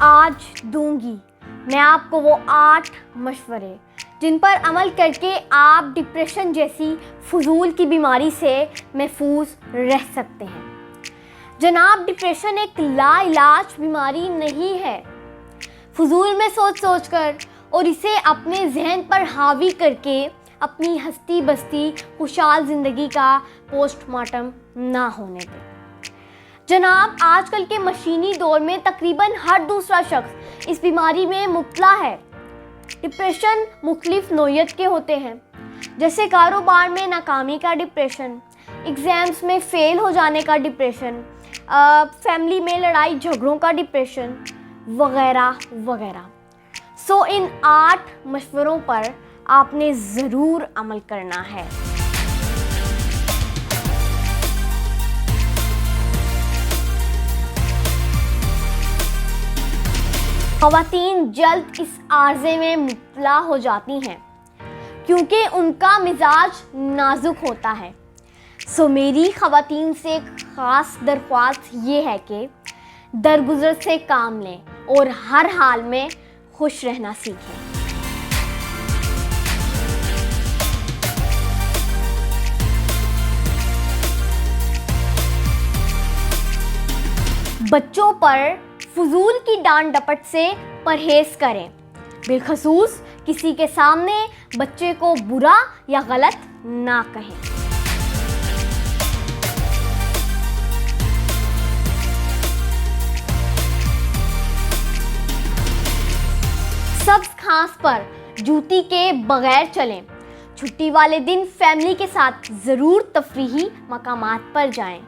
आज दूंगी मैं आपको वो 8 मशवरे जिन पर अमल करके आप डिप्रेशन जैसी फजूल की बीमारी से महफूज रह सकते हैं। जनाब, डिप्रेशन एक लाइलाज बीमारी नहीं है। फजूल में सोच सोच कर और इसे अपने जहन पर हावी करके अपनी हस्ती बस्ती खुशहाल ज़िंदगी का पोस्टमार्टम ना होने दें। जनाब, आजकल के मशीनी दौर में तकरीबन हर दूसरा शख्स इस बीमारी में मुब्तला है। डिप्रेशन मुख्तलिफ नौइयत के होते हैं, जैसे कारोबार में नाकामी का डिप्रेशन, एग्ज़ाम्स में फ़ेल हो जाने का डिप्रेशन, फैमिली में लड़ाई झगड़ों का डिप्रेशन वगैरह वगैरह। सो इन 8 मशवरों पर आपने ज़रूर अमल करना है। ख़वातीन जल्द इस आर्ज़े में मुब्तला हो जाती हैं क्योंकि उनका मिजाज नाजुक होता है। सो मेरी ख़वातीन से ख़ास दरख्वास्त ये है कि दरगुजर से काम लें और हर हाल में खुश रहना सीखें। बच्चों पर फजूल की डांट डपट से परहेज करें। बिलखसूस किसी के सामने बच्चे को बुरा या गलत ना कहें। सब्ज घास पर जूती के बगैर चलें। छुट्टी वाले दिन फैमिली के साथ ज़रूर तफरीही मकामात पर जाएं।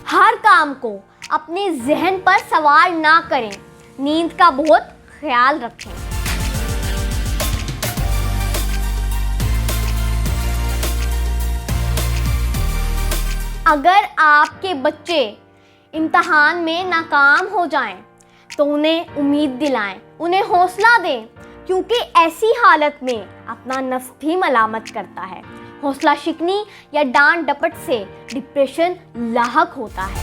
हर काम को अपने जहन पर सवार ना करें। नींद का बहुत ख्याल रखें। अगर आपके बच्चे इम्तहान में नाकाम हो जाएं, तो उन्हें उम्मीद दिलाएं, उन्हें हौसला दें, क्योंकि ऐसी हालत में अपना नफ्स भी मलामत करता है। हौसला शिकनी या डांट डपट से डिप्रेशन लाहक होता है।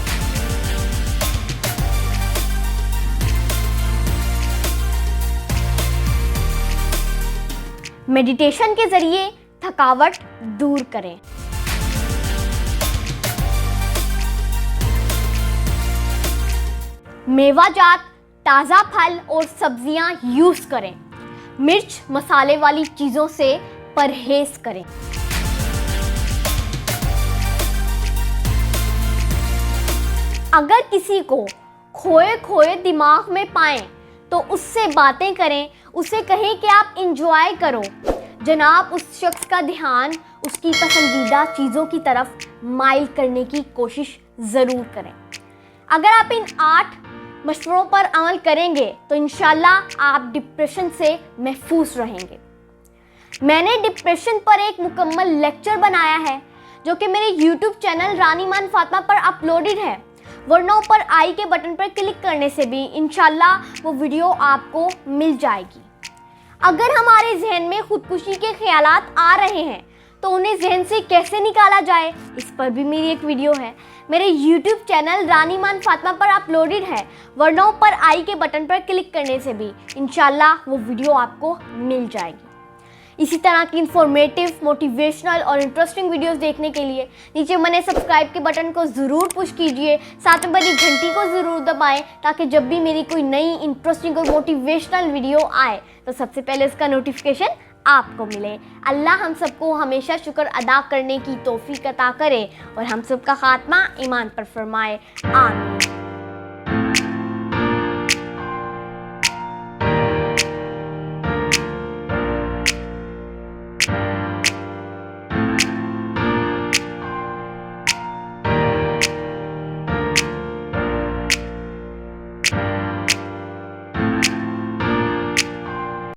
मेडिटेशन के जरिए थकावट दूर करें। मेवाजात, ताज़ा फल और सब्जियां यूज़ करें। मिर्च मसाले वाली चीज़ों से परहेज करें। अगर किसी को खोए खोए दिमाग में पाएं तो उससे बातें करें, उसे कहें कि आप इंजॉय करो। जनाब, उस शख्स का ध्यान उसकी पसंदीदा चीज़ों की तरफ माइल करने की कोशिश ज़रूर करें। अगर आप इन 8 मशवरों पर अमल करेंगे तो इंशाल्लाह आप डिप्रेशन से महफूज रहेंगे। मैंने डिप्रेशन पर एक मुकम्मल लेक्चर बनाया है जो कि मेरे YouTube चैनल रानी मान फातिमा पर अपलोडेड है, वरना ऊपर आई के बटन पर क्लिक करने से भी इंशाल्लाह वो वीडियो आपको मिल जाएगी। अगर हमारे जहन में खुदकुशी के ख्यालात आ रहे हैं तो उन्हें जहन से कैसे निकाला जाए, इस पर भी मेरी एक वीडियो है, मेरे YouTube चैनल रानी मान फातिमा पर अपलोडेड है, वरना ऊपर आई के बटन पर क्लिक करने से भी इंशाल्लाह वो वीडियो आपको मिल जाएगी। इसी तरह की इंफॉर्मेटिव, मोटिवेशनल और इंटरेस्टिंग वीडियोस देखने के लिए नीचे बने सब्सक्राइब के बटन को ज़रूर पुश कीजिए, साथ में बनी घंटी को ज़रूर दबाएं ताकि जब भी मेरी कोई नई इंटरेस्टिंग और मोटिवेशनल वीडियो आए तो सबसे पहले उसका नोटिफिकेशन आपको मिले। अल्लाह हम सबको हमेशा शुक्र अदा करने की तौफीक अता करे और हम सबका खात्मा ईमान पर फरमाए। आमीन।